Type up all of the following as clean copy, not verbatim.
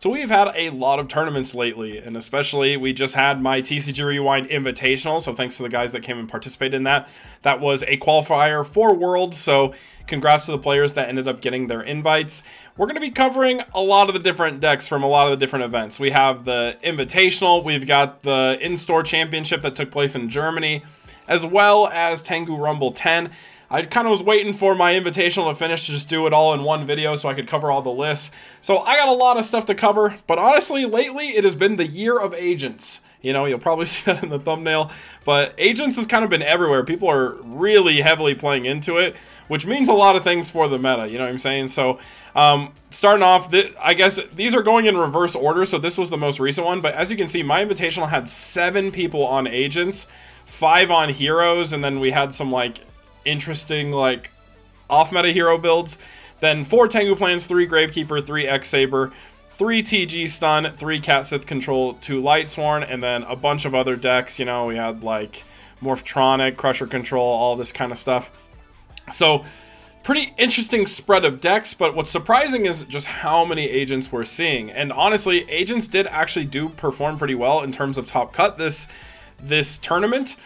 So we've had a lot of tournaments lately, and especially we just had my TCG Rewind Invitational, so thanks to the guys that came and participated in that. That was a qualifier for Worlds, so congrats to the players that ended up getting their invites. We're going to be covering a lot of the different decks from a lot of the different events. We have the Invitational, we've got the in-store championship that took place in Germany, as well as Tengu Rumble 10. I kind of was waiting for my Invitational to finish to just do it all in one video so I could cover all the lists. So I got a lot of stuff to cover, but honestly, lately it has been the year of agents. You know, you'll probably see that in the thumbnail, but agents has kind of been everywhere. People are really heavily playing into it, which means a lot of things for the meta, you know what I'm saying? So, starting off, I guess these are going in reverse order, so this was the most recent one, but as you can see, my Invitational had 7 people on agents, 5 on heroes, and then we had some, like, interesting, like, off-meta hero builds. Then 4 Tangu Plants, 3 Gravekeeper, 3 X-Saber, 3 TG Stun, 3 Cat Sith Control, 2 Lightsworn, and then a bunch of other decks. You know, we had, like, Morphtronic, Crusher Control, all this kind of stuff. So, pretty interesting spread of decks, but what's surprising is just how many agents we're seeing. And honestly, agents did actually do perform pretty well in terms of top cut this tournament.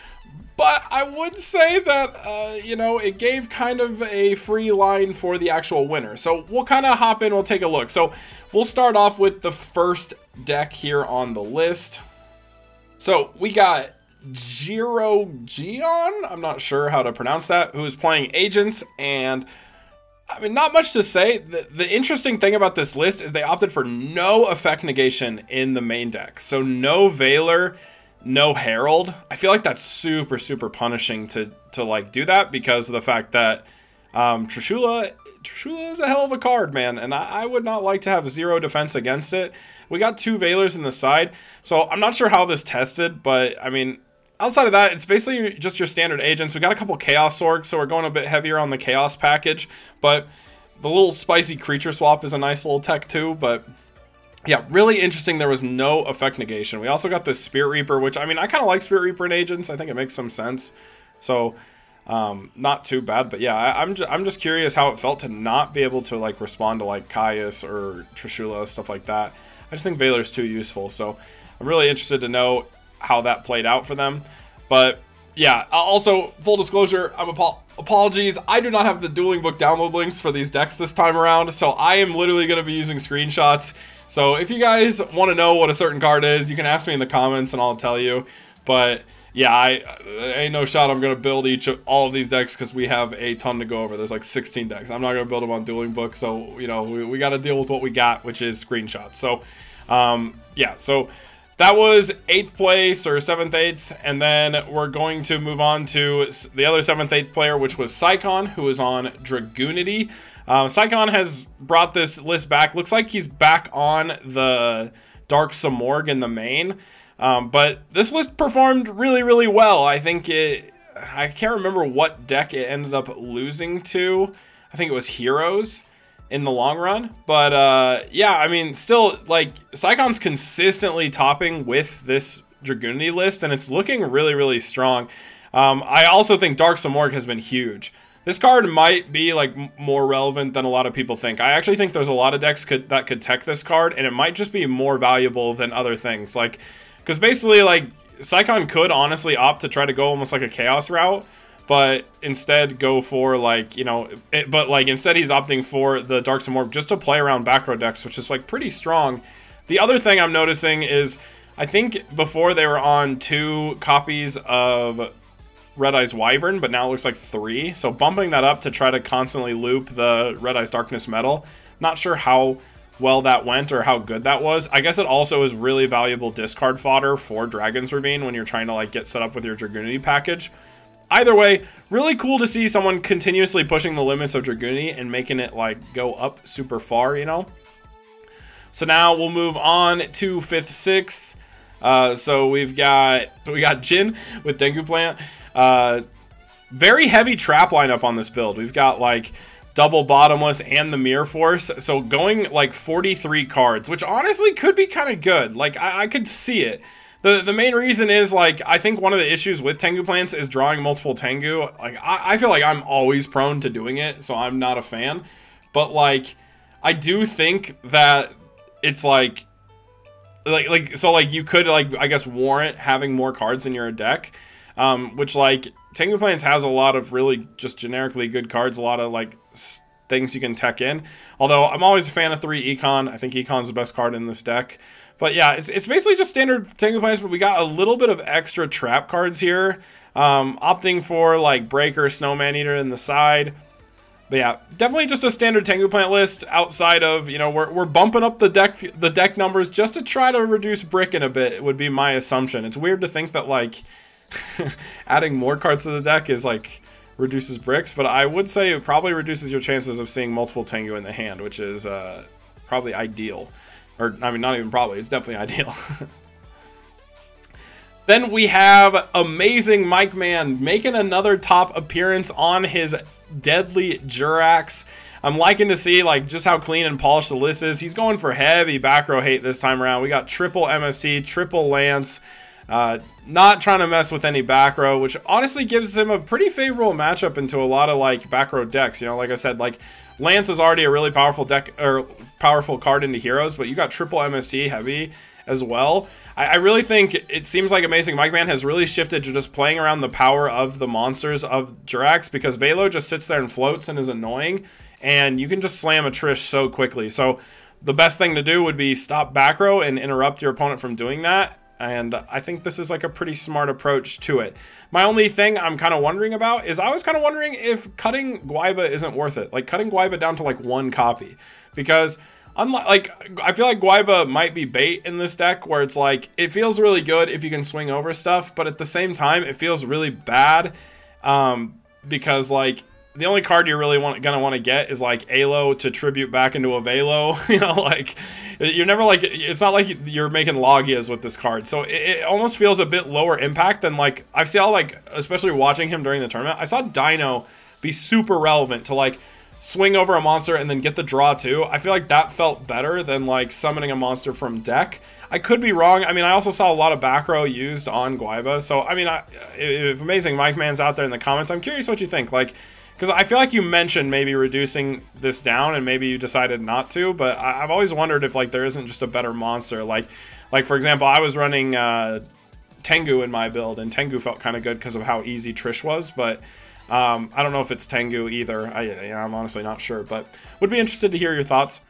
But I would say that, you know, it gave kind of a free line for the actual winner. So we'll kind of hop in, we'll take a look. So we'll start off with the first deck here on the list. So we got Jiro Gan, I'm not sure how to pronounce that, who is playing agents. And I mean, not much to say. The interesting thing about this list is they opted for no effect negation in the main deck. So no Veiler, no Herald. I feel like that's super, super punishing to like do that because of the fact that Trishula is a hell of a card, man, and I would not like to have 0 defense against it. We got 2 Veilers in the side, so I'm not sure how this tested, but I mean, outside of that, it's basically just your standard agents. We got a couple Chaos Orcs, so we're going a bit heavier on the Chaos package, but the little spicy creature swap is a nice little tech too, but yeah, really interesting. There was no effect negation. We also got the Spirit Reaper, which, I mean, I kind of like Spirit Reaper in agents. I think it makes some sense. So, not too bad. But yeah, I'm just curious how it felt to not be able to, like, respond to, like, Caius or Trishula, stuff like that. I just think Veiler's too useful. So, I'm really interested to know how that played out for them. But yeah, also, full disclosure, apologies, I do not have the Dueling Book download links for these decks this time around. So, I am literally going to be using screenshots. So if you guys want to know what a certain card is, you can ask me in the comments and I'll tell you. But yeah, ain't no shot I'm going to build all of these decks because we have a ton to go over. There's like 16 decks. I'm not going to build them on Dueling Book. So, you know, we got to deal with what we got, which is screenshots. So, yeah, so that was 8th place or 7th, 8th. And then we're going to move on to the other 7th, 8th player, which was Syon, who is on Dragoonity. Syon has brought this list back. Looks like he's back on the Dark Samorg in the main. But this list performed really, really well. I think I can't remember what deck it ended up losing to. I think it was Heroes in the long run. But yeah, I mean, still, like, Syon's consistently topping with this Dragoonity list, and it's looking really, really strong. I also think Dark Samorg has been huge. This card might be, like, more relevant than a lot of people think. I actually think there's a lot of decks that could tech this card, and it might just be more valuable than other things. Like, because basically, like, Syon could honestly opt to try to go almost like a Chaos route, but instead go for, like, you know, but, like, instead he's opting for the Dark Samorg just to play around back row decks, which is, like, pretty strong. The other thing I'm noticing is, I think before they were on 2 copies of Red Eyes Wyvern, but now it looks like 3. So bumping that up to try to constantly loop the Red Eyes Darkness Metal. Not sure how well that went or how good that was. I guess it also is really valuable discard fodder for Dragon's Ravine when you're trying to, like, get set up with your Dragoonity package. Either way, really cool to see someone continuously pushing the limits of Dragoonity and making it, like, go up super far, you know? So now we'll move on to 5th, 6th. So we got Jin with Tangu Plant. Very heavy trap lineup on this build. We've got, like, double bottomless and the Mirror Force, so going like 43 cards, which honestly could be kind of good. Like, I could see it. The main reason is, like, I think one of the issues with Tangu Plants is drawing multiple Tengu. Like, I feel like I'm always prone to doing it, so I'm not a fan. But, like, I do think that it's, like, So like you could like I guess warrant having more cards in your deck, which like Tangu Plant has a lot of really just generically good cards, a lot of like things you can tech in. Although I'm always a fan of 3 Econ. I think Econ's the best card in this deck. But yeah, it's basically just standard Tangu Plants, but we got a little bit of extra trap cards here. Opting for like Breaker, Snowman Eater in the side. But yeah, definitely just a standard Tangu Plant list outside of, you know, we're bumping up the deck numbers just to try to reduce Brickin' a bit would be my assumption. It's weird to think that like adding more cards to the deck is like reduces bricks, but I would say it probably reduces your chances of seeing multiple Tengu in the hand, which is probably ideal. Or, I mean, not even probably, it's definitely ideal. Then we have Amazing Mike Man making another top appearance on his deadly Jirax. I'm liking to see like just how clean and polished the list is. He's going for heavy back row hate this time around. We got triple MSC, triple Lance, not trying to mess with any back row, which honestly gives him a pretty favorable matchup into a lot of like back row decks. You know, like I said, like Lance is already a really powerful deck or powerful card into heroes, but you got triple MSC heavy as well. I really think it seems like Amazing Mike Man has really shifted to just playing around the power of the monsters of Jirax, because Velo just sits there and floats and is annoying, and you can just slam a Trish so quickly. So the best thing to do would be stop back row and interrupt your opponent from doing that. And I think this is like a pretty smart approach to it. My only thing I'm kind of wondering about is I was kind of wondering if cutting Guaiba isn't worth it. Like cutting Guaiba down to like 1 copy. Because unlike, like, I feel like Guaiba might be bait in this deck where it's like, it feels really good if you can swing over stuff. But at the same time, it feels really bad because like, the only card you're really gonna want to get is like Alo to tribute back into a Velo. You know, like you're never like, it's not like you're making Logias with this card. So it almost feels a bit lower impact than like I've seen, like, especially watching him during the tournament. I saw Dino be super relevant to like swing over a monster and then get the draw too. I feel like that felt better than like summoning a monster from deck. I could be wrong. I mean, I also saw a lot of back row used on Guaiba. So I mean, if Amazing Mike Man's out there in the comments, I'm curious what you think. Like, because I feel like you mentioned maybe reducing this down and maybe you decided not to, but I've always wondered if like there isn't just a better monster. Like for example, I was running Tengu in my build, and Tengu felt kind of good because of how easy Trish was, but I don't know if it's Tengu either. I'm honestly not sure, but would be interested to hear your thoughts.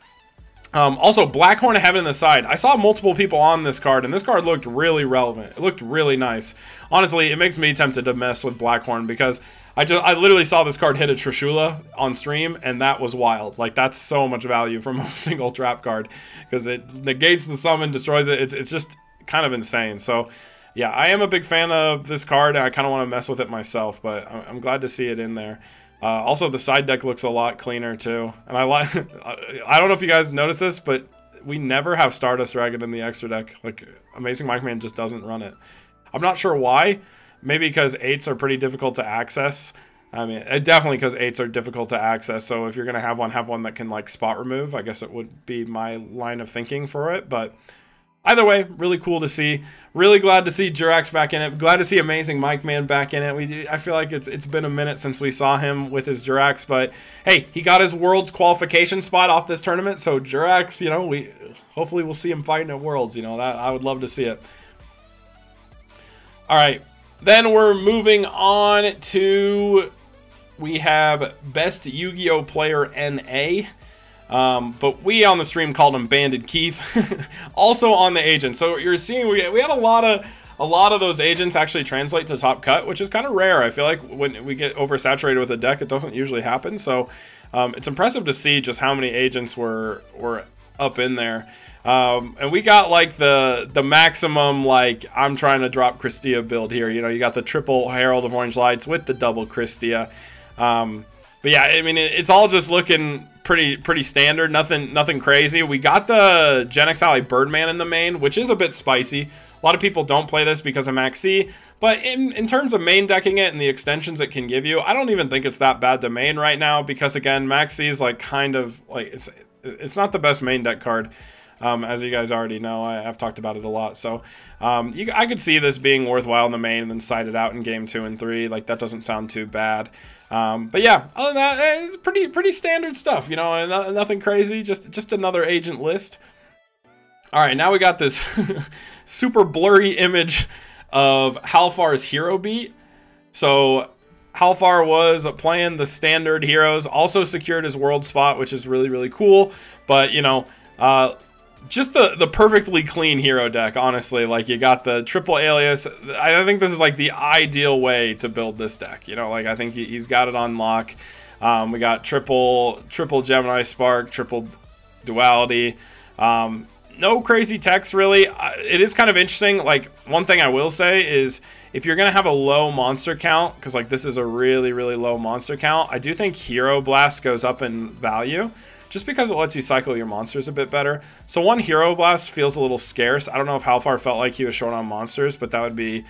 Also, Blackhorn of Heaven in the side. I saw multiple people on this card, and this card looked really relevant. It looked really nice. Honestly, it makes me tempted to mess with Blackhorn because I literally saw this card hit a Trishula on stream, and that was wild. Like, that's so much value from a single trap card because it negates the summon, destroys it. It's just kind of insane. So, yeah, I am a big fan of this card, and I kind of want to mess with it myself, but I'm glad to see it in there. Also, the side deck looks a lot cleaner, too. And I like, I don't know if you guys noticed this, but we never have Stardust Dragon in the extra deck. Like, Amazing Mike Man just doesn't run it. I'm not sure why. Maybe because 8s are pretty difficult to access. I mean, definitely because 8s are difficult to access. So if you're going to have one that can, like, spot remove. I guess it would be my line of thinking for it. But either way, really cool to see. Really glad to see Jirax back in it. Glad to see Amazing Mike Man back in it. I feel like it's been a minute since we saw him with his Jirax. But, hey, he got his Worlds qualification spot off this tournament. So Jirax, you know, hopefully we'll see him fighting at Worlds. You know, that I would love to see it. All right. Then we're moving on to, we have Best Yu-Gi-Oh! Player NA. But we on the stream called him Banded Keith. Also on the agent. So you're seeing we had a lot of those agents actually translate to top cut, which is kind of rare. I feel like when we get oversaturated with a deck, it doesn't usually happen. So it's impressive to see just how many agents were up in there. And we got like the maximum, like, I'm trying to drop Christia build here. You know, you got the triple Herald of Orange Lights with the double Christia. But yeah, I mean, it's all just looking pretty standard. Nothing crazy. We got the Gen X Ally Birdman in the main, which is a bit spicy. A lot of people don't play this because of Max C. But in terms of main decking it and the extensions it can give you, I don't even think it's that bad to main right now. Because again, Max C is like kind of like, it's not the best main deck card. As you guys already know, I've talked about it a lot. So I could see this being worthwhile in the main and then side it out in game 2 and 3. Like, that doesn't sound too bad. But yeah, other than that, it's pretty standard stuff, you know, nothing crazy, just another agent list. All right, now we got this super blurry image of Halfar's hero beat. So Halfar was playing the standard heroes, also secured his world spot, which is really, really cool. But, you know, just the perfectly clean hero deck, honestly. Like, you got the triple alias. I think this is, like, the ideal way to build this deck. You know, like, I think he's got it on lock. We got triple Gemini Spark, triple duality. No crazy text, really. It is kind of interesting. Like, one thing I will say is, if you're going to have a low monster count, because, like, this is a really, really low monster count, I do think Hero Blast goes up in value, just because it lets you cycle your monsters a bit better. So one Hero Blast feels a little scarce. I don't know if Halfar felt like he was short on monsters, but that would be,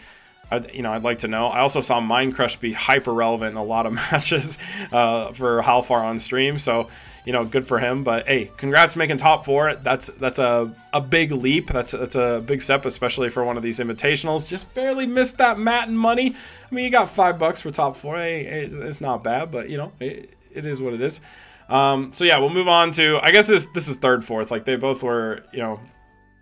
you know, I'd like to know. I also saw Mind Crush be hyper relevant in a lot of matches for Halfar on stream. So, you know, good for him. But hey, congrats making top 4. That's a big leap. That's a big step, especially for one of these invitationals. Just barely missed that mat and money. I mean, you got $5 for top 4. Hey, it's not bad, but you know, it is what it is. So yeah, we'll move on to, I guess this is third, fourth. Like, they both were, you know,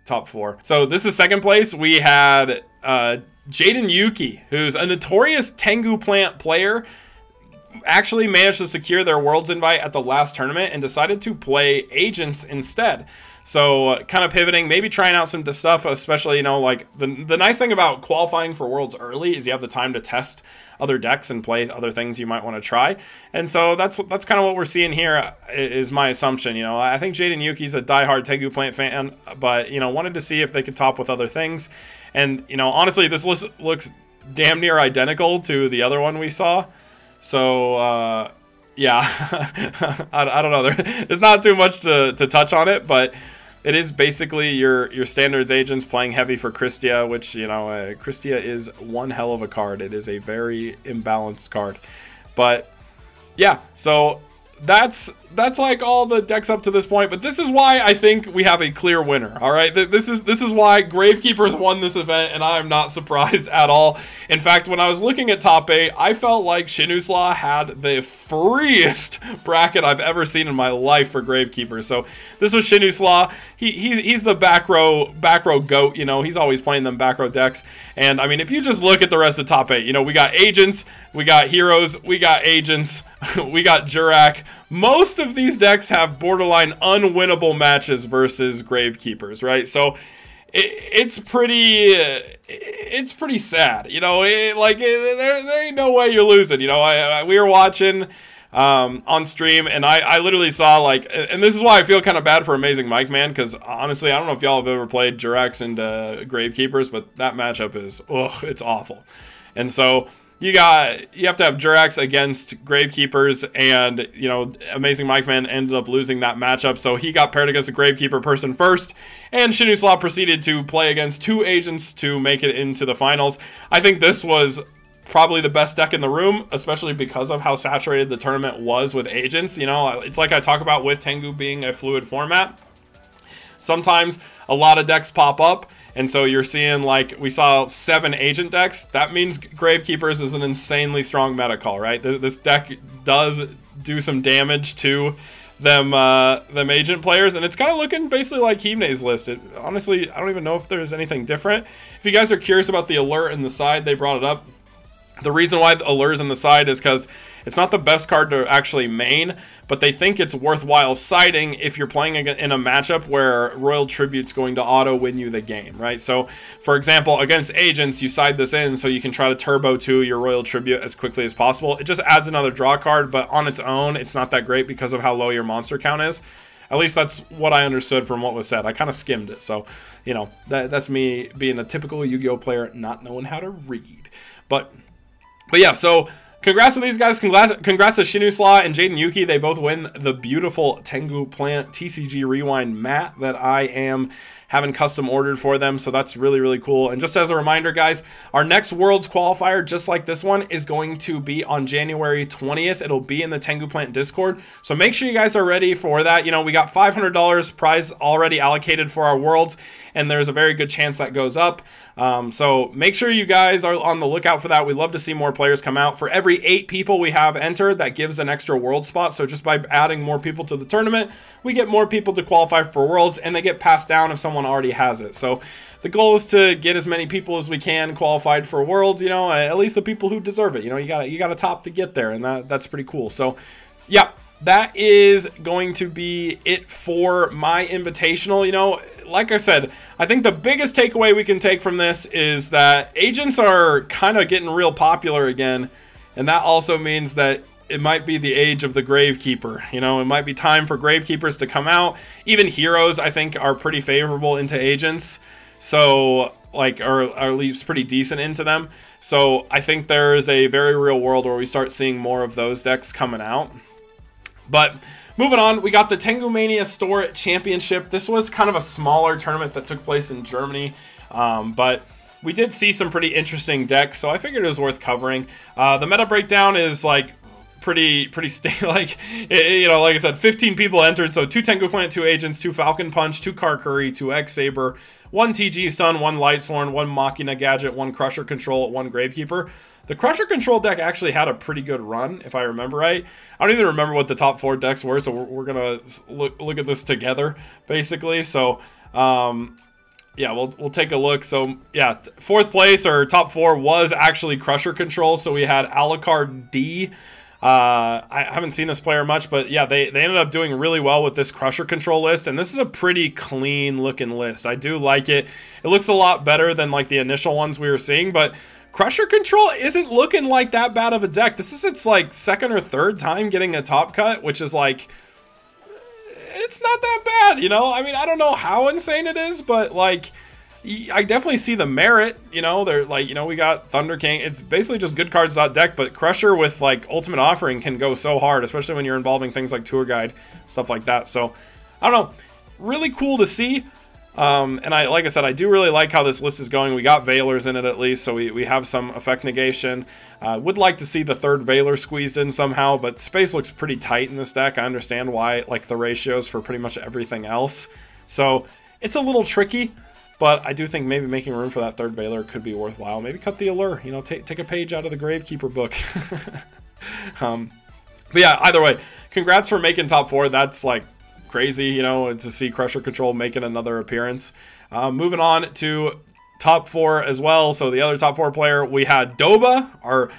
top 4. So this is second place. We had Jaden Yuki, who's a notorious Tangu Plant player, actually managed to secure their Worlds invite at the last tournament and decided to play Agents instead. So kind of pivoting, maybe trying out some stuff, especially, you know, like the nice thing about qualifying for Worlds early is you have the time to test other decks and play other things you might want to try. And so that's kind of what we're seeing here, is my assumption. You know, I think Jaden Yuki's a diehard Tengu Plant fan, but, you know, wanted to see if they could top with other things. And, you know, honestly, this list looks damn near identical to the other one we saw. So, yeah, I don't know. There's not too much to touch on it, but it is basically your standards agents playing heavy for Christia, which, you know, Christia is one hell of a card. It is a very imbalanced card. But, yeah, so that's like all the decks up to this point, but this is why I think we have a clear winner. All right, this is why Gravekeepers won this event, and I'm not surprised at all. In fact, when I was looking at top 8, I felt like Shinu had the freest bracket I've ever seen in my life for Gravekeepers. So this was Shinu. He's the back row goat. You know, he's always playing them back row decks. And I mean, if you just look at the rest of top 8, you know, we got agents, we got heroes, we got agents, we got Jurak. Most of these decks have borderline unwinnable matches versus Gravekeepers, right? So it's pretty sad, you know. There ain't no way you're losing, you know. We were watching on stream, and I literally saw, like, and this is why I feel kind of bad for Amazing Mike, man, because honestly, I don't know if y'all have ever played Juraks into Gravekeepers, but that matchup is, it's awful. And so you have to have Juraks against Gravekeepers, and, you know, Amazing Mike Man ended up losing that matchup, so he got paired against a Gravekeeper person first, and Shinu proceeded to play against 2 agents to make it into the finals. I think this was probably the best deck in the room, especially because of how saturated the tournament was with agents. You know, it's like I talk about with Tengu being a fluid format. Sometimes a lot of decks pop up, and so you're seeing, like, we saw 7 agent decks. That means Gravekeepers is an insanely strong meta call, right? This deck does do some damage to them agent players, and it's kind of looking basically like Himne's list. Honestly, I don't even know if there's anything different. If you guys are curious about the alert in the side, they brought it up. The reason why the alert's in the side is because it's not the best card to actually main, but they think it's worthwhile siding if you're playing in a matchup where Royal Tribute's going to auto win you the game, right? So, for example, against agents, you side this in so you can try to turbo to your Royal Tribute as quickly as possible. It just adds another draw card, but on its own, it's not that great because of how low your monster count is. At least that's what I understood from what was said. I kind of skimmed it, so, you know, that's me being a typical Yu-Gi-Oh player, not knowing how to read. But yeah, so congrats to these guys. Congrats to Shinu and Jaden Yuki. They both win the beautiful Tangu Plant TCG Rewind mat that I am having custom ordered for them, so that's really, really cool. And just as a reminder, guys, our next Worlds qualifier, just like this one, is going to be on January 20th. It'll be in the Tangu Plant Discord, so make sure you guys are ready for that. You know, we got $500 prize already allocated for our Worlds, and there's a very good chance that goes up. So make sure you guys are on the lookout for that. We'd love to see more players come out. For every 8 people we have entered, that gives an extra World spot. So just by adding more people to the tournament, we get more people to qualify for Worlds, and they get passed down if someone someone already has it. So the goal is to get as many people as we can qualified for Worlds, you know, at least the people who deserve it. You know, you got a top to get there, and that's pretty cool. So, yeah, that is going to be it for my Invitational. You know, like I said, I think the biggest takeaway we can take from this is that agents are kind of getting real popular again, and that also means that it might be the age of the Gravekeeper. You know, it might be time for Gravekeepers to come out. Even heroes, I think, are pretty favorable into agents. So, like, or at least pretty decent into them. So, I think there's a very real world where we start seeing more of those decks coming out. But moving on, we got the Tengu Mania Store Championship. This was kind of a smaller tournament that took place in Germany. But we did see some pretty interesting decks, so I figured it was worth covering. The meta breakdown is, like, pretty like, you know, like I said, 15 people entered, so 2 Tangu Plant, 2 Agents, 2 Falcon Punch, 2 Karkuri, 2 X-Saber, 1 TG Stun, 1 Lightsworn, 1 Machina Gadget, 1 Crusher Control, 1 Gravekeeper. The Crusher Control deck actually had a pretty good run, if I remember right. I don't even remember what the top 4 decks were, so we're gonna look at this together, basically. So, yeah, we'll take a look. So, yeah, 4th place, or top 4, was actually Crusher Control. So we had Alucard D. I haven't seen this player much, but yeah, they ended up doing really well with this Crusher Control list, and this is a pretty clean looking list. I do like it. It looks a lot better than like the initial ones we were seeing, but Crusher Control isn't looking like that bad of a deck. This is its like 2nd or 3rd time getting a top cut, which is like, it's not that bad, you know? I mean, I don't know how insane it is, but like, I definitely see the merit, you know. They're like, you know, we got Thunder King. It's basically just good cards deck, but Crusher with like Ultimate Offering can go so hard, especially when you're involving things like Tour Guide, stuff like that. So, I don't know, really cool to see. And like I said, I do really like how this list is going. We got Veilers in it at least, so we have some effect negation. Would like to see the 3rd Veiler squeezed in somehow, but space looks pretty tight in this deck. I understand why, like the ratios for pretty much everything else. So, it's a little tricky. But I do think maybe making room for that 3rd Veiler could be worthwhile. Maybe cut the Allure, you know, take a page out of the Gravekeeper book. But yeah, either way, congrats for making top 4. That's like crazy, you know, to see Crusher Control making another appearance. Moving on to top 4 as well. So the other top 4 player, we had Doba, our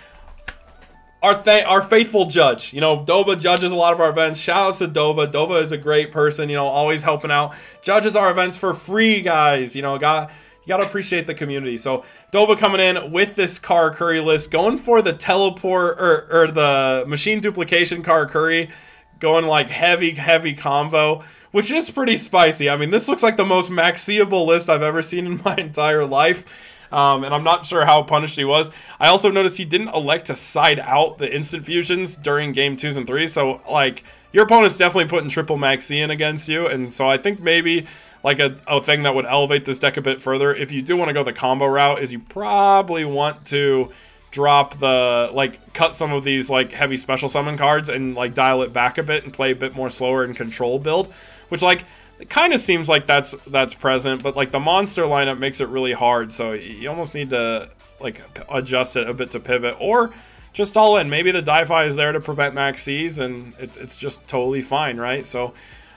faithful judge. You know, Doba judges a lot of our events. Shout outs to Doba. Doba is a great person, you know, always helping out. Judges our events for free, guys. You know, you gotta appreciate the community. So Doba coming in with this Karkuri list, going for the teleport or the machine duplication Karkuri, going like heavy combo, which is pretty spicy. I mean, this looks like the most maxi-able list I've ever seen in my entire life. And I'm not sure how punished he was. I also noticed he didn't elect to side out the instant fusions during game 2s and 3s. So, like, your opponent's definitely putting triple maxi in against you. And so I think maybe, like, a thing that would elevate this deck a bit further, if you do want to go the combo route, is you probably want to drop the, like, cut some of these, like, heavy special summon cards and, like, dial it back a bit and play a bit more slower and control build. Which, like, it kind of seems like that's present, but like the monster lineup makes it really hard, so you almost need to like adjust it a bit to pivot, or just all in. Maybe the Di-Fi is there to prevent maxis, and it's just totally fine, right? So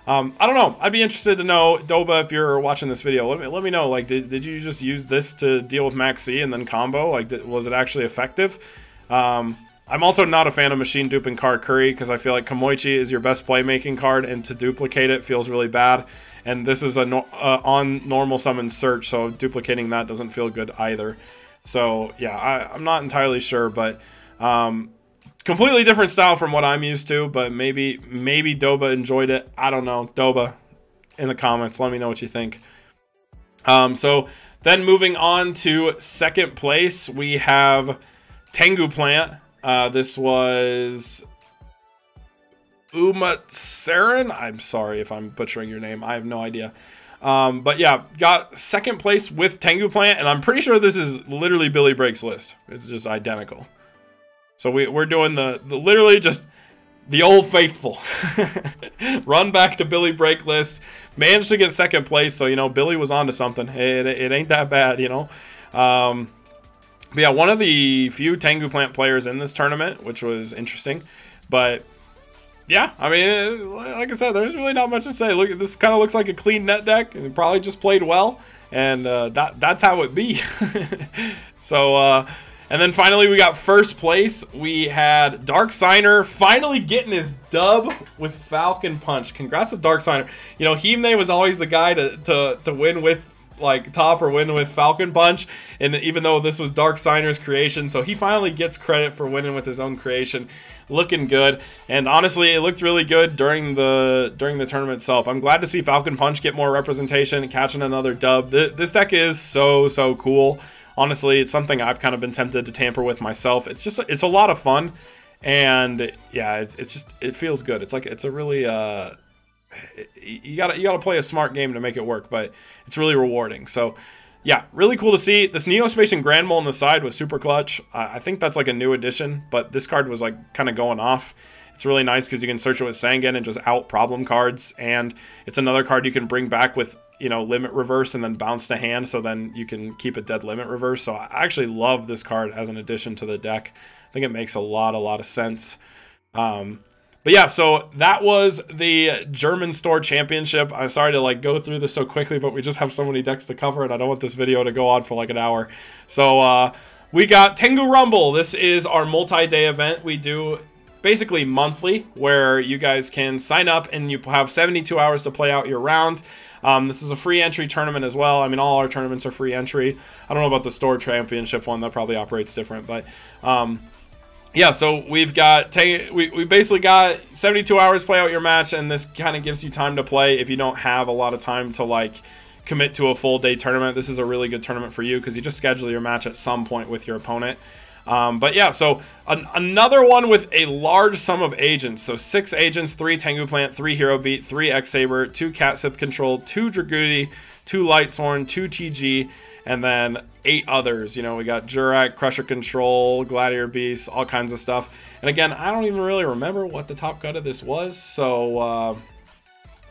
I don't know. I'd be interested to know, Doba, if you're watching this video, let me know. Like, did you just use this to deal with maxi and then combo? Like, was it actually effective? I'm also not a fan of machine duping Karkuri because I feel like Kamoichi is your best playmaking card, and to duplicate it feels really bad. And this is on normal summon search, so duplicating that doesn't feel good either. So yeah, I'm not entirely sure, but completely different style from what I'm used to. But maybe Doba enjoyed it. I don't know. Doba, in the comments, let me know what you think. So then moving on to 2nd place, we have Tangu Plant. This was Umatsaran. I'm sorry if I'm butchering your name. I have no idea. But yeah, got 2nd place with Tangu Plant, and I'm pretty sure this is literally Billy Break's list. It's just identical. So we're doing the literally just the old faithful. Run back to Billy Break list. Managed to get 2nd place, so, you know, Billy was onto something. It ain't that bad, you know. But yeah, one of the few Tangu Plant players in this tournament, which was interesting. But Yeah, I mean, like I said, there's really not much to say. Look, this kind of looks like a clean net deck, and it probably just played well, and that's how it be. So, and then finally we got first place. We had Dark Signer finally getting his dub with Falcon Punch. Congrats to Dark Signer. You know, Himne was always the guy to win with like top or win with Falcon Punch, and even though this was Dark Signer's creation, so he finally gets credit for winning with his own creation. Looking good, and honestly it looked really good during the tournament itself. I'm glad to see Falcon Punch get more representation and catching another dub. This deck is so cool. Honestly, it's something I've kind of been tempted to tamper with myself. It's a lot of fun, and yeah, it feels good. It's a really you gotta play a smart game to make it work, but it's really rewarding. So yeah, really cool to see. This Neospace and Grand Mole on the side was super clutch. I think that's like a new addition, but this card was like kind of going off. It's really nice because you can search it with Sangan and just out problem cards, and it's another card you can bring back with, you know, limit reverse and then bounce to hand, so then you can keep a dead limit reverse. So I actually love this card as an addition to the deck. I think it makes a lot of sense. But yeah, so that was the German Store Championship. I'm sorry to like go through this so quickly, but we just have so many decks to cover, and I don't want this video to go on for like an hour. So we got Tengu Rumble. This is our multi-day event we do basically monthly, where you guys can sign up and you have 72 hours to play out your round. This is a free entry tournament as well. I mean, all our tournaments are free entry. I don't know about the Store Championship one. That probably operates different, but yeah, so we've got we basically got 72 hours play out your match, and this kind of gives you time to play if you don't have a lot of time to like commit to a full day tournament. This is a really good tournament for you because you just schedule your match at some point with your opponent. But yeah, so another one with a large sum of agents. So 6 agents, 3 Tangu Plant, 3 Hero Beat, 3 X-Saber, 2 Cat Sith Control, 2 Dragoody, 2 Lightsworn, 2 TG, and then 8 others. You know, we got Jurak, Crusher Control, Gladiator Beast, all kinds of stuff. And again, I don't even really remember what the top cut of this was, so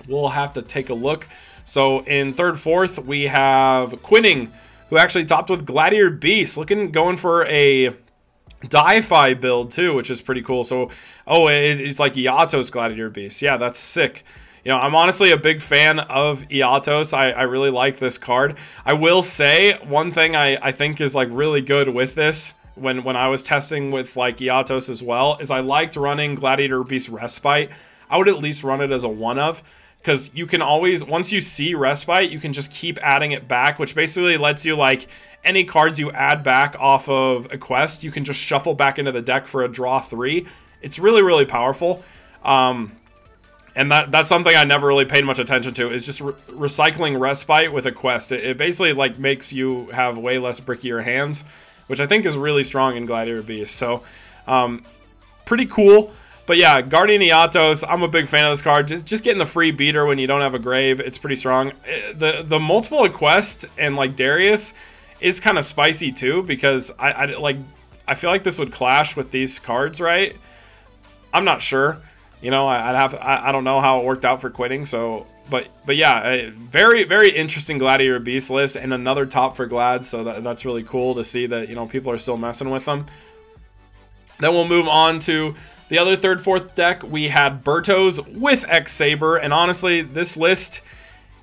we'll have to take a look. So in third, fourth, we have Quinning, who actually topped with Gladiator Beast, going for a Di-Fi build too, which is pretty cool. So, oh, it's like Iatos Gladiator Beast. Yeah, that's sick. You know, I'm honestly a big fan of Iatos. I really like this card. I will say one thing I think is like really good with this when I was testing with like Iatos as well is I liked running Gladiator Beast Respite. I would at least run it as a one of, because you can always, once you see Respite, you can just keep adding it back, which basically lets you like any cards you add back off of a quest, you can just shuffle back into the deck for a draw 3. It's really powerful. And that's something I never really paid much attention to, is just recycling Respite with a quest. It basically like makes you have way less brickier hands, which I think is really strong in Gladiator Beast. So pretty cool. But yeah, Guardian Iatos, I'm a big fan of this card. Just getting the free beater when you don't have a grave, it's pretty strong. The multiple quest and like Darius is kind of spicy too, because I feel like this would clash with these cards, right? I'm not sure. You know, I don't know how it worked out for Quinning, so but yeah, very interesting Gladiator Beast list, and another top for Glad, so that's really cool to see that, you know, people are still messing with them. Then we'll move on to the other third, fourth deck. We had Berto's with X-Saber, and honestly, this list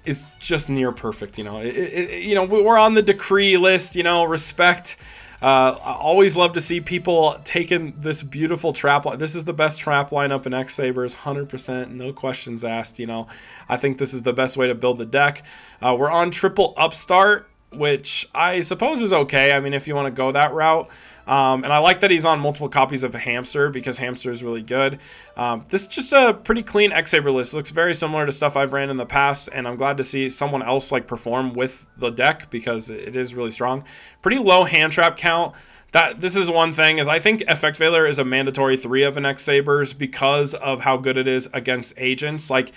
is just near perfect. You know, you know, we're on the decree list. You know, respect. I always love to see people taking this beautiful trap line. This is the best trap lineup in X-Sabers, 100%, no questions asked. You know, I think this is the best way to build the deck. We're on triple upstart, which I suppose is okay. I mean, if you want to go that route. And I like that he's on multiple copies of Hamster, because Hamster is really good. This is just a pretty clean X-Saber list. It looks very similar to stuff I've ran in the past, and I'm glad to see someone else like perform with the deck, because it is really strong. Pretty low hand trap count. This is one thing, is I think Effect Veiler is a mandatory 3 of an X-Sabers because of how good it is against agents. Like,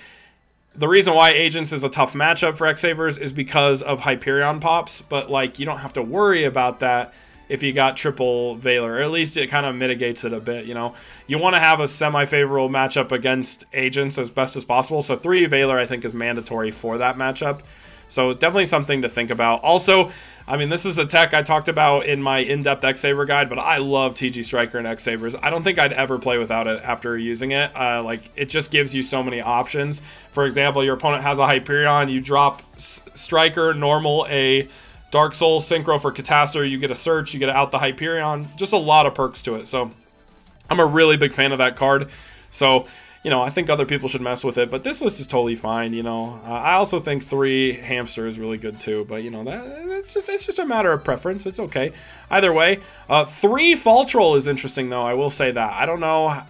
the reason why agents is a tough matchup for X-Sabers is because of Hyperion pops, but like, you don't have to worry about that if you got triple Veiler, or at least it kind of mitigates it a bit. You know, you want to have a semi-favorable matchup against agents as best as possible, so 3 Veiler I think is mandatory for that matchup. So definitely something to think about. Also, I mean, this is a tech I talked about in my in-depth X-Saber guide, but I love TG Striker and X-Sabers. I don't think I'd ever play without it after using it. Like, it just gives you so many options. For example, your opponent has a Hyperion, you drop Striker, normal, a Dark Soul, Synchro for Catastor, you get a Search, you get out the Hyperion. Just a lot of perks to it. So I'm a really big fan of that card. So, you know, I think other people should mess with it, but this list is totally fine, you know. I also think 3 Hamster is really good too, but, you know, it's just a matter of preference. It's okay. Either way, 3 Fall Troll is interesting, though. I will say that. I don't know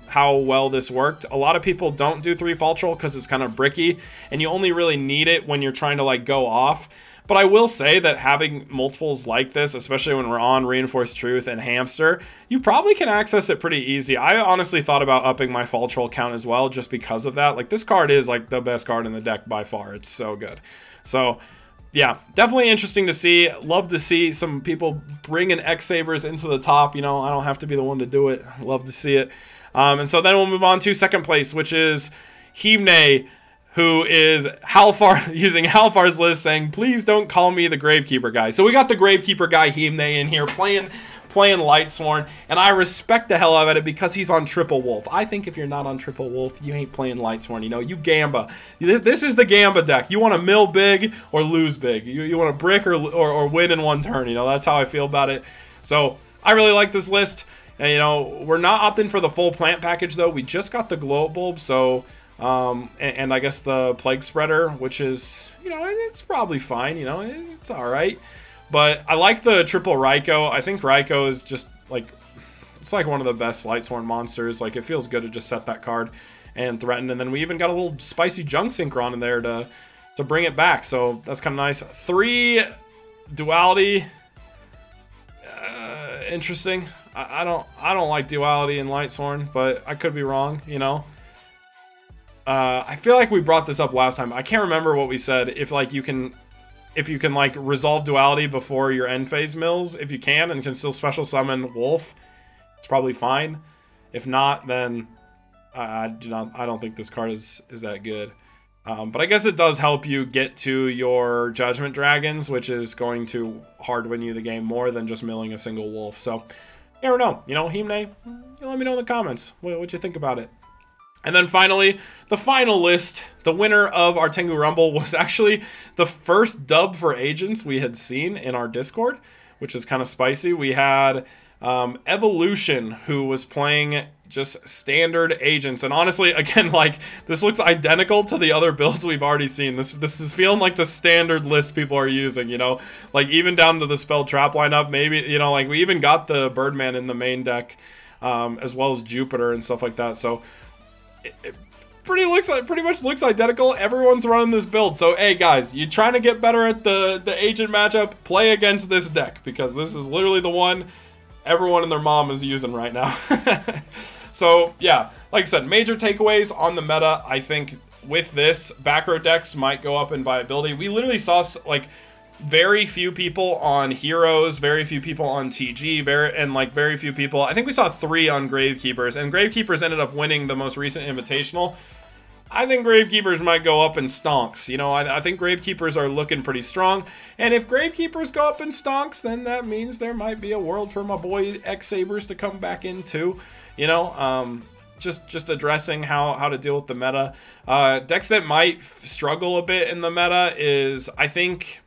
how well this worked. A lot of people don't do 3 Fall Troll because it's kind of bricky, and you only really need it when you're trying to, like, go off. But I will say that having multiples like this, especially when we're on Reinforced Truth and Hamster, you probably can access it pretty easy. I honestly thought about upping my Fall Troll count as well just because of that. Like, this card is, like, the best card in the deck by far. It's so good. So, yeah, definitely interesting to see. Love to see some people bringing X-Sabers into the top. You know, I don't have to be the one to do it. Love to see it. And so then we'll move on to second place, which is Himne, who is Halfar, using Halfar's list, saying, please don't call me the Gravekeeper guy. So we got the Gravekeeper guy, Himne, in here, playing Lightsworn, and I respect the hell out of it because he's on Triple Wolf. I think if you're not on Triple Wolf, you ain't playing Lightsworn, you know, you Gamba. This is the Gamba deck. You want to mill big or lose big. You want to brick or win in one turn, you know, that's how I feel about it. So I really like this list, and, you know, we're not opting for the full plant package, though. We just got the Glow Bulb, so... and I guess the Plague Spreader, which is, you know, it's probably fine, you know, it's alright. But I like the triple Raikou. I think Raikou is just, like, it's like one of the best Lightsworn monsters. Like, it feels good to just set that card and threaten. And then we even got a little spicy Junk Synchron in there to bring it back. So that's kind of nice. 3 Duality. Interesting. I don't like Duality in Lightsworn, but I could be wrong, you know. I feel like we brought this up last time. I can't remember what we said. If you can like resolve Duality before your end phase mills, if you can and can still special summon Wolf, it's probably fine. If not, then I don't think this card is that good. But I guess it does help you get to your Judgment Dragons, which is going to hard win you the game more than just milling a single Wolf. So, you never know. You know, Himne, let me know in the comments what you think about it. And then finally, the final list, the winner of our Tengu Rumble was actually the first dub for agents we had seen in our Discord, which is kind of spicy. We had Evolution, who was playing just standard agents. And honestly, again, like, this looks identical to the other builds we've already seen. This is feeling like the standard list people are using, you know? Like, even down to the Spell Trap lineup, maybe, you know, like, we even got the Birdman in the main deck, as well as Jupiter and stuff like that. So... It pretty much looks identical. Everyone's running this build. So, hey, guys, you trying to get better at the agent matchup, play against this deck, because this is literally the one everyone and their mom is using right now. So, yeah, like I said, major takeaways on the meta. I think with this, back row decks might go up in viability. We literally saw, like, very few people on Heroes, very few people on TG, very few people. I think we saw 3 on Gravekeepers, and Gravekeepers ended up winning the most recent Invitational. I think Gravekeepers might go up in stonks. You know, I think Gravekeepers are looking pretty strong, and if Gravekeepers go up in stonks, then that means there might be a world for my boy X-Sabers to come back into. You know, just addressing how to deal with the meta. Decks that might struggle a bit in the meta is, I think...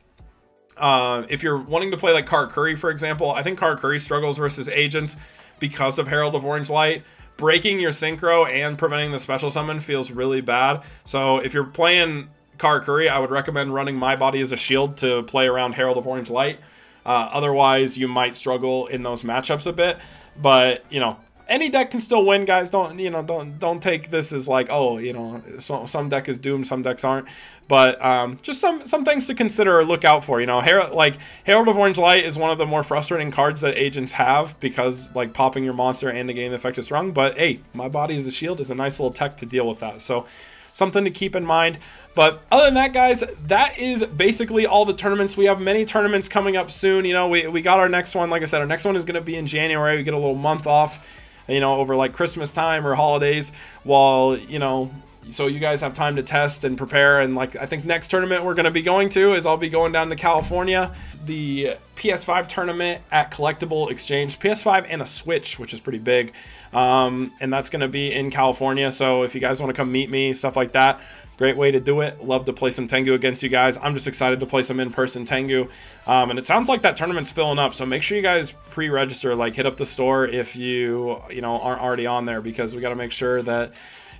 if you're wanting to play like Karakuri, for example, I think Karakuri struggles versus agents because of Herald of Orange Light. Breaking your Synchro and preventing the special summon feels really bad. So if you're playing Karakuri, I would recommend running My Body as a shield to play around Herald of Orange Light. Otherwise, you might struggle in those matchups a bit. But, you know, any deck can still win, guys. Don't take this as like, oh, you know, some deck is doomed, some decks aren't. But just some things to consider or look out for. You know, Herald of Orange Light is one of the more frustrating cards that agents have because, like, popping your monster and negating the effect is strong. But hey, My Body as a Shield is a nice little tech to deal with that. So something to keep in mind. But other than that, guys, that is basically all the tournaments. We have many tournaments coming up soon. You know, we got our next one. Like I said, our next one is going to be in January. We get a little month off, you know, over like Christmas time or holidays, while, you know, so you guys have time to test and prepare. And like, I think next tournament we're going to be going to is I'll be going down to California, the PS5 tournament at Collectible Exchange, PS5 and a Switch, which is pretty big. And that's going to be in California. So if you guys want to come meet me, stuff like that, great way to do it. Love to play some Tengu against you guys. I'm just excited to play some in-person Tengu. And it sounds like that tournament's filling up, so make sure you guys pre-register, like hit up the store if you aren't already on there, because we got to make sure that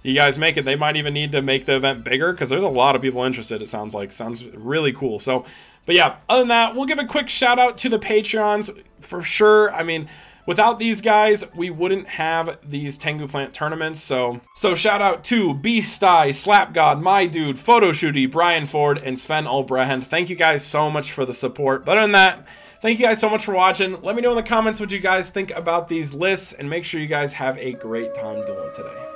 you guys make it. They might even need to make the event bigger because there's a lot of people interested, it sounds like. Sounds really cool. So, but yeah, other than that, we'll give a quick shout out to the Patreons for sure. I mean, without these guys, we wouldn't have these Tangu Plant tournaments. So shout out to Beastie, Slapgod, My Dude, Photoshooty, Brian Ford, and Sven Olbrehend. Thank you guys so much for the support. But other than that, thank you guys so much for watching. Let me know in the comments what you guys think about these lists, and make sure you guys have a great time doing today.